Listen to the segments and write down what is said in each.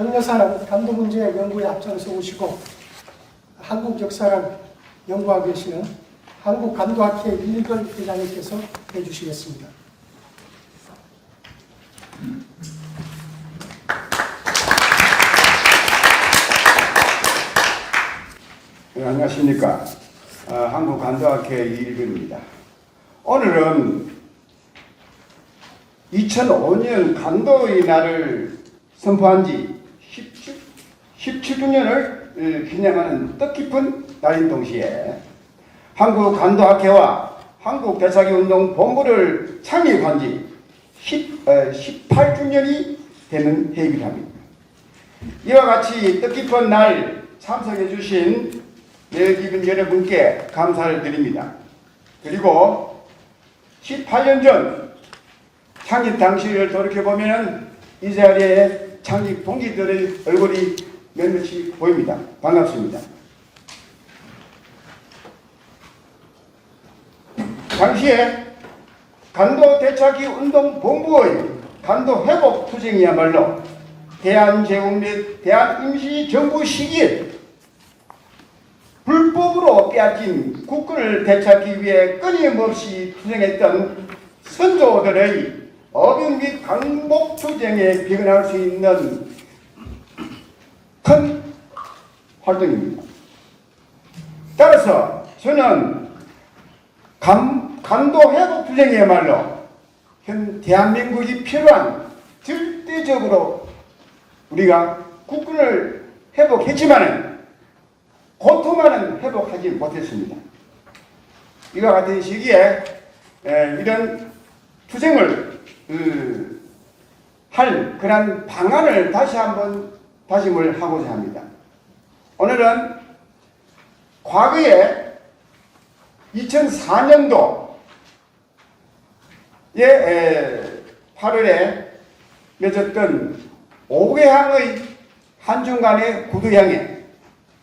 정여사는 간도 문제 연구에 앞장서 오시고 한국 역사를 연구하고 계시는 한국간도학회 이익을 회장님께서 해주시겠습니다. 네, 안녕하십니까. 한국간도학회 이익입니다. 오늘은 2005년 간도의 날을 선포한 지 17주년을 기념하는 뜻깊은 날인 동시에 한국간도학회와 한국대사기운동본부를 창립한 지 18주년이 되는 해이기도 합니다. 이와 같이 뜻깊은 날 참석해 주신 예기분 여러분께 감사를 드립니다. 그리고 18년 전 창립 당시를 돌이켜보면 이 자리에 창립 동기들의 얼굴이 몇몇이 보입니다. 반갑습니다. 당시에 간도대차기운동본부의 간도회복투쟁이야말로 대한제국 및 대한임시정부 시기에 불법으로 빼앗긴 국군을 되찾기 위해 끊임없이 투쟁했던 선조들의 어병 및 강복 투쟁에 비견할 수 있는 큰 활동입니다. 따라서 저는 간도 회복 투쟁이야말로 현 대한민국이 필요한 절대적으로 우리가 국군을 회복했지만은 고통만은 회복하지 못했습니다. 이와 같은 시기에 이런 투쟁을 할 그런 방안을 다시 한번 다짐을 하고자 합니다. 오늘은 과거에 2004년도에 8월에 맺었던 5개항의 한중간의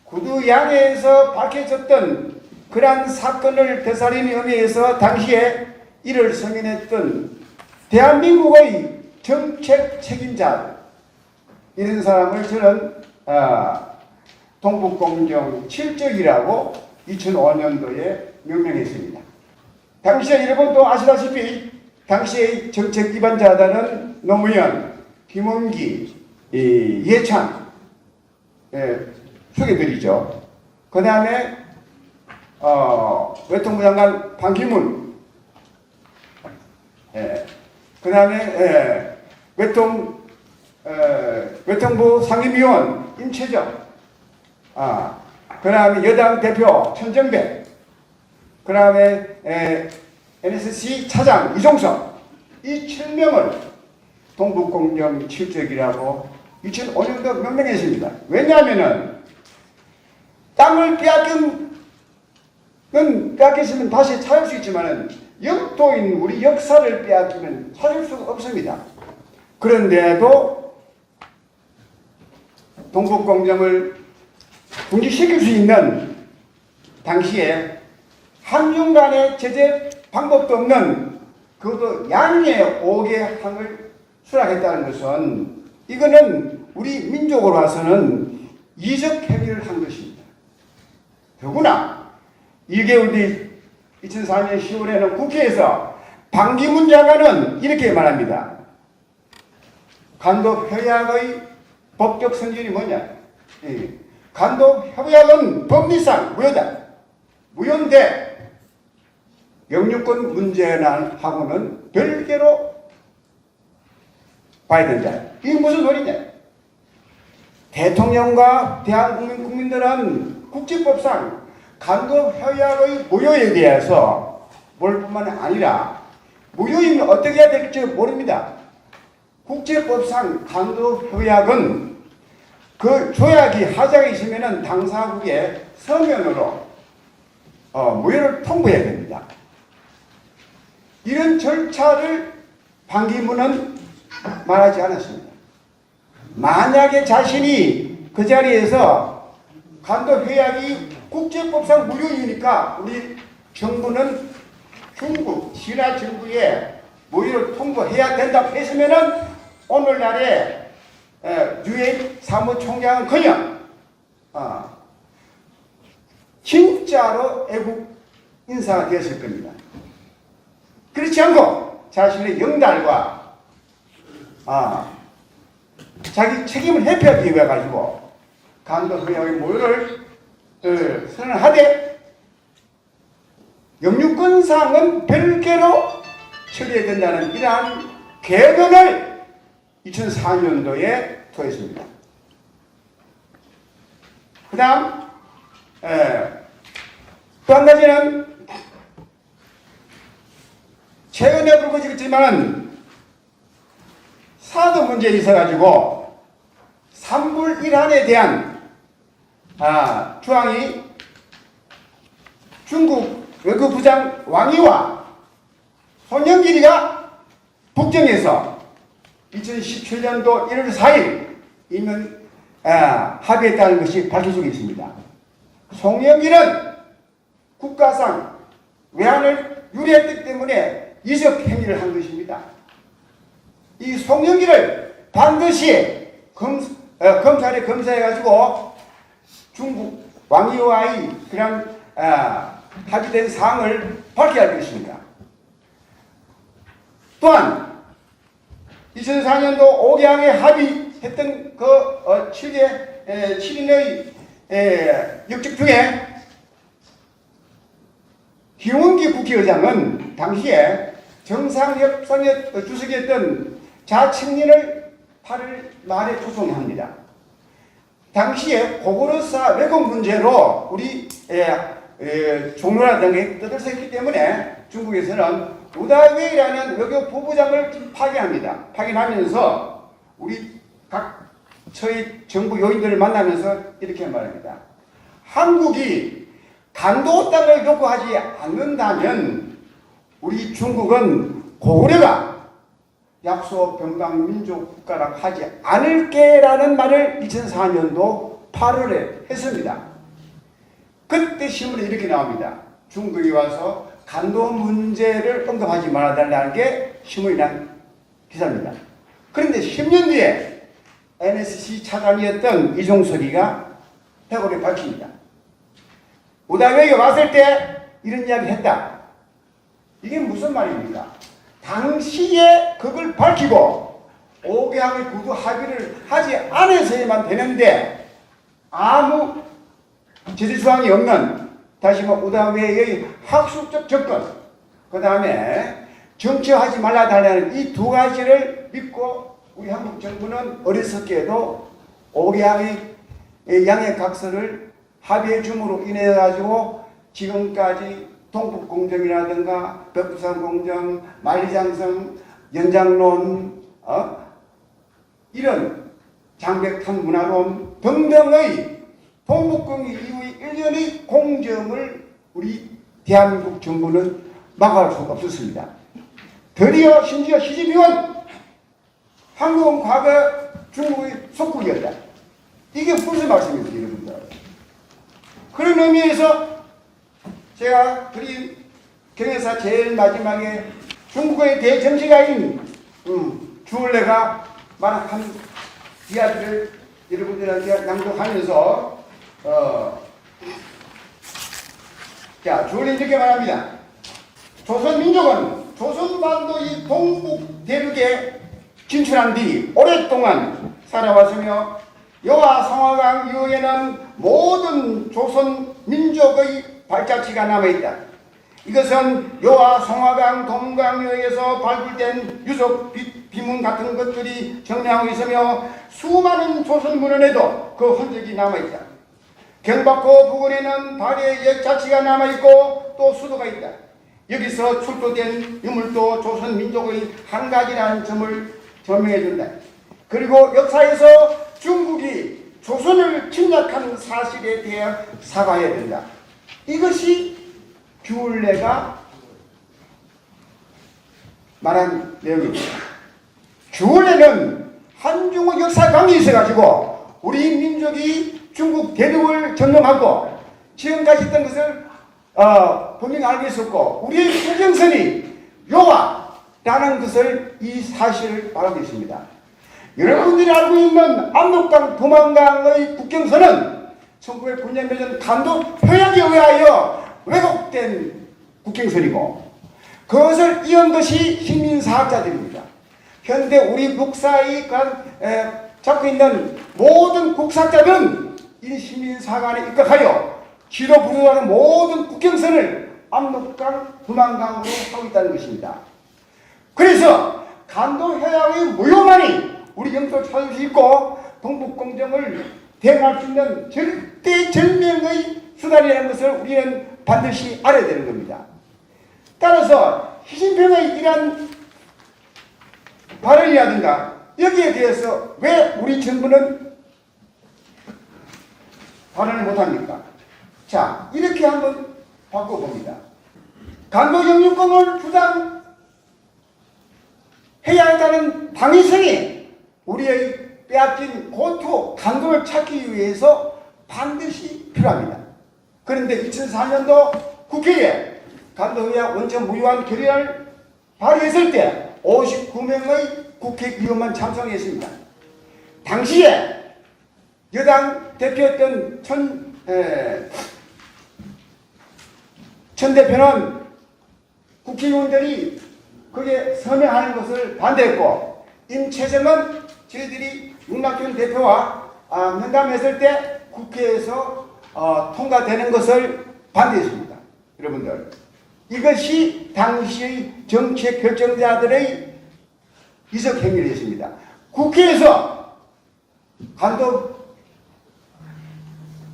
구두양에서 밝혀졌던 그러한 사건을 되살리는 의미에서 당시에 이를 승인했던 대한민국의 정책 책임자 이런 사람을 저는 동북공정 7적이라고 2005년도에 명명했습니다. 당시에 여러분도 아시다시피 당시의 정책 기반자들은 노무현, 김원기, 이해찬 소개드리죠. 그 다음에 외통부 장관 반기문, 그 다음에 외통부 상임위원 임채정, 그 다음에 여당 대표 천정배, 그 다음에 NSC 차장 이종석, 이 7명을 동북공정 7적이라고 2005년도 명명했습니다. 왜냐하면은 땅을 빼앗겼으면 다시 찾을 수 있지만은 영토인 우리 역사를 빼앗기면 찾을 수가 없습니다. 그런데도 동북공정을 중지시킬 수 있는 당시에 한중 간의 제재 방법도 없는 그것도 양의 5개항을 수락했다는 것은 이거는 우리 민족으로 봐서는 이적 행위를 한 것입니다. 더구나 2개월 뒤 2004년 10월에는 국회에서 반기문 장관은 이렇게 말합니다. 간도협약의 법적 선진이 뭐냐? 간도협약은 법리상 무효다. 무효인데 영유권 문제하고는 별개로 봐야 된다. 이게 무슨 소리냐? 대통령과 대한국민 국민들은 국제법상 간도협약의 무효에 대해서 모를 뿐만 아니라 무효이면 어떻게 해야 될지 모릅니다. 국제법상 간도협약은 그 조약이 하자가 있으면 당사국에 서면으로 무효를 통보해야 됩니다. 이런 절차를 반기문은 말하지 않았습니다. 만약에 자신이 그 자리에서 간도협약이 국제법상 무효이니까 우리 정부는 중국, 신라 정부에 무효를 통보해야 된다고 했으면은 오늘날에 유엔 사무총장은커녕 진짜로 애국 인사가 되었을 겁니다. 그렇지 않고 자신의 영달과 자기 책임을 회피하기 위해 가지고 강도 서양의 모유를 선언하되 영유권상은 별개로 처리해야 된다는 이러한 개변을 2004년도에 토했습니다. 그 다음 또 한 가지는 최근에 불거지겠지만 사드 문제에 있어가지고 3불 1한에 대한 주황이 중국 외교부장 왕이와 손영길이가 북경에서 2017년도 1월 4일 있는 합의했다는 것이 밝혀지고 있습니다. 송영길은 국가상 외환을 유리했기 때문에 이적 행위를 한 것입니다. 이 송영길을 반드시 검찰에 검사해가지고 중국 왕이와의 그런 합의된 사항을 밝혀야 할 것입니다. 또한 2004년도 5개항에 합의했던 그 7인의 역적 중에 김원기 국회의장은 당시에 정상협상에 주석이었던 자청린을 8월 말에 초청합니다. 당시에 고구려사 왜곡 문제로 우리 종로라든가 떠들썩했기 때문에 중국에서는 우다웨이라는 외교 부부장을 파견합니다. 파견하면서 우리 각처의 정부 요인들을 만나면서 이렇게 말합니다. 한국이 간도 땅을 요구하지 않는다면 우리 중국은 고구려가 약소 병강 민족 국가라고 하지 않을게라는 말을 2004년도 8월에 했습니다. 그때 신문에 이렇게 나옵니다. 중국이 와서 간도 문제를 언급하지 말아달라는 게 신문이 난 기사입니다. 그런데 10년 뒤에 NSC 차관이었던 이종석이가 회고를 밝힙니다. 우다웨이가 왔을 때 이런 이야기를 했다. 이게 무슨 말입니까? 당시에 그걸 밝히고 5개항의 구두 합의를 하지 않아서야만 되는데 아무 제재조항이 없는 다시 우다웨이의 학술적 접근, 그 다음에 정치하지 말라 달라는 이 두 가지를 믿고 우리 한국 정부는 어리석게도 5개항의 양해각서를 합의해 줌으로 인해 가지고 지금까지 동북공정이라든가 백두산공정, 만리장성, 연장론, 이런 장백탄 문화론 등등의 동북공유 이후의 일련의 공정을 우리 대한민국 정부는 막아갈 수가 없었습니다. 드디어 심지어 시집이원 한국은 과거 중국의 속국이었다. 이게 무슨 말씀입니까, 여러분들? 그런 의미에서 제가 그린 경영사 제일 마지막에 중국의 대정치가인 주얼레가 말한 한 이야기를 여러분들한테 낭독하면서 자, 주얼레는 이렇게 말합니다. 조선민족은 조선반도 이 동북 대륙에 진출한 뒤 오랫동안 살아왔으며 여와 성화강 이후에는 모든 조선 민족의 발자취가 남아있다. 이것은 여와 성화강 동강유에서 발굴된 유적 비문 같은 것들이 정리하고 있으며 수많은 조선 문헌에도 그 흔적이 남아있다. 경박호 부근에는 발해의 역자치가 남아있고 또 수도가 있다. 여기서 출토된 유물도 조선 민족의 한 가지라는 점을 설명해준다. 그리고 역사에서 중국이 조선을 침략한 사실에 대해 사과해야 된다. 이것이 주얼레가 말한 내용입니다. 주얼레는 한중의 역사 관계에 있어가지고 우리 민족이 중국 대륙을 점령하고 지금까지 있던 것을 분명히 알고 있었고 우리의 수정선이 요하라는 것을 이 사실을 말하고 있습니다. 여러분들이 알고 있는 압록강 도만강의 국경선은 1909년 간도 협약에 의하여 왜곡된 국경선이고 그것을 이은 것이 식민사학자들입니다. 현대 우리 역사에 잡고 있는 모든 국사학자들은 이 식민사관에 입각하여 지도 부도하는 모든 국경선을 압록강, 도만강으로 하고 있다는 것입니다. 그래서 간도 협약의 무효만이 우리 영토를 찾을 수 있고 동북공정을 대응할 수 있는 절대절명의 수단이라는 것을 우리는 반드시 알아야 되는 겁니다. 따라서 시진핑의 이러한 발언이라든가 여기에 대해서 왜 우리 정부는 발언을 못합니까? 자, 이렇게 한번 바꿔봅니다. 간도 영유권을 주장해야 한다는 당위성이 우리의 빼앗긴 고토 간도를 찾기 위해서 반드시 필요합니다. 그런데 2004년도 국회에 간도협약 원천 무효한 결의를 발의했을 때 59명의 국회의원만 찬성했습니다. 당시에 여당 대표였던 천 대표는 국회의원들이 거기에 서명하는 것을 반대했고 임채정은 저희들이 윤낙현 대표와 면담했을 때 국회에서 통과되는 것을 반대했습니다. 여러분들, 이것이 당시의 정책 결정자들의 이석 행위였습니다. 국회에서 간도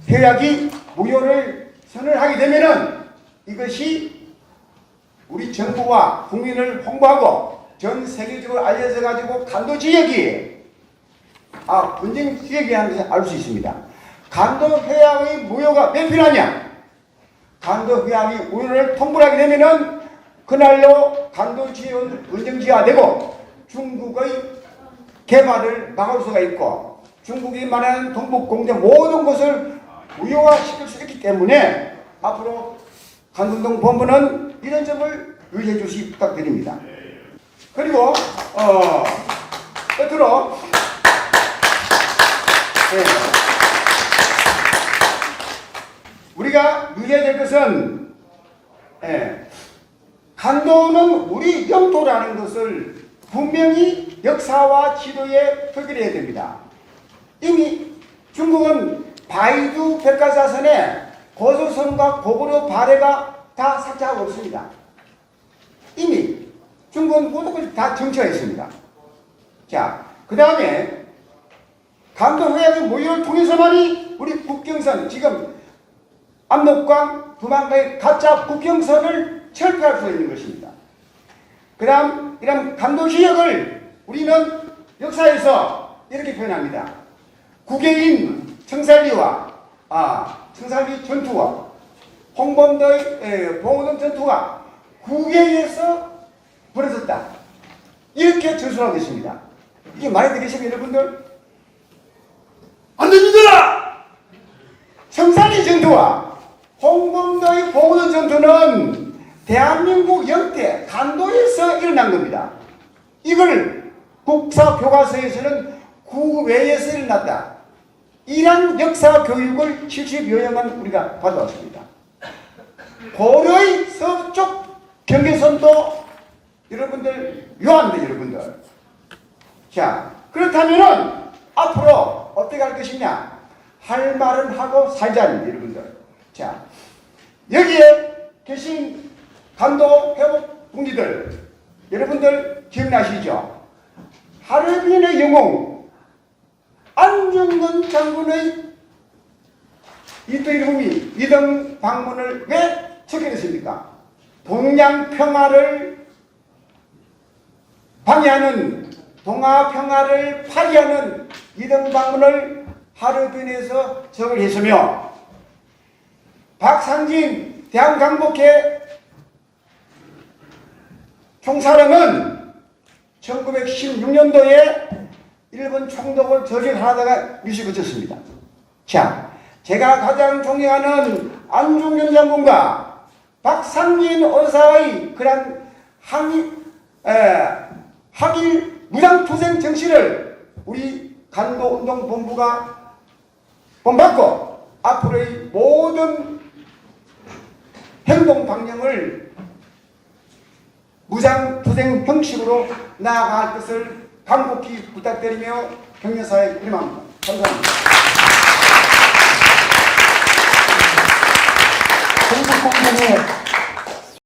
협약이 무효를 선언하게 되면은 이것이 우리 정부와 국민을 홍보하고 전 세계적으로 알려져 가지고 간도 지역이 분쟁 지역이라는 것을 알 수 있습니다. 간도 협약의 무효가 왜 필요하냐? 간도 협약이 무효를 통보하게 되면은 그날로 간도 지역은 분쟁지가 되고 중국의 개발을 막을 수가 있고 중국이 말하는 동북공정 모든 것을 무효화시킬 수 있기 때문에 앞으로 간동동 본부는 이런 점을 유의해 주시 부탁드립니다. 그리고 끝으로 우리가 유의해야 될 것은 간도는 우리 영토라는 것을 분명히 역사와 지도에 표기해야 됩니다. 이미 중국은 바이두 백과사전에 고조선과 고구려 발해가 다 삭제하고 있습니다. 이미 중국은 모든 것을 다 정치화했습니다. 자, 그 다음에 간도협약의 무효를 통해서만이 우리 국경선, 지금 압록강, 도만강의 가짜 국경선을 철폐할 수 있는 것입니다. 그 다음 이런 간도지역을 우리는 역사에서 이렇게 표현합니다. 국외인 청살리와 청살리 전투와 홍범도의 봉오동 전투가 국외에서 벌어졌다. 이렇게 전술하고 있습니다. 이게 말이 되겠습니까, 여러분들? 안 됩니다! 청살리 전투와 홍범도의 봉오동 전투는 대한민국 영태 간도에서 일어난 겁니다. 이걸 국사 교과서에서는 국외에서 일어났다. 이런 역사 교육을 70여 년간 우리가 받아왔습니다. 고려의 서쪽 경계선도 여러분들 요한데 여러분들. 자, 그렇다면은 앞으로 어떻게 할 것이냐? 할 말은 하고 살자는 여러분들. 자, 여기에 계신 간도 회복 분기들 여러분들 기억나시죠? 하얼빈의 영웅 안중근 장군의 이또 이름이 이등 방문을 왜 척결했습니까? 동양 평화를 방해하는 동아 평화를 파괴하는 이등 방문을 하얼빈에서 적을했으며 박상진 대한강복회 총사령은 1916년도에 일본 총독을 저격하다가 미수 그쳤습니다. 자, 제가 가장 존경하는 안중근 장군과 박상진 의사의 그런 항일 무장투쟁 정신을 우리 간도운동본부가 본받고 앞으로의 모든 행동 방향을 무장투쟁 형식으로 나아갈 것을 간곡히 부탁드리며 격려사에 임합니다. 감사합니다. 전국 공동의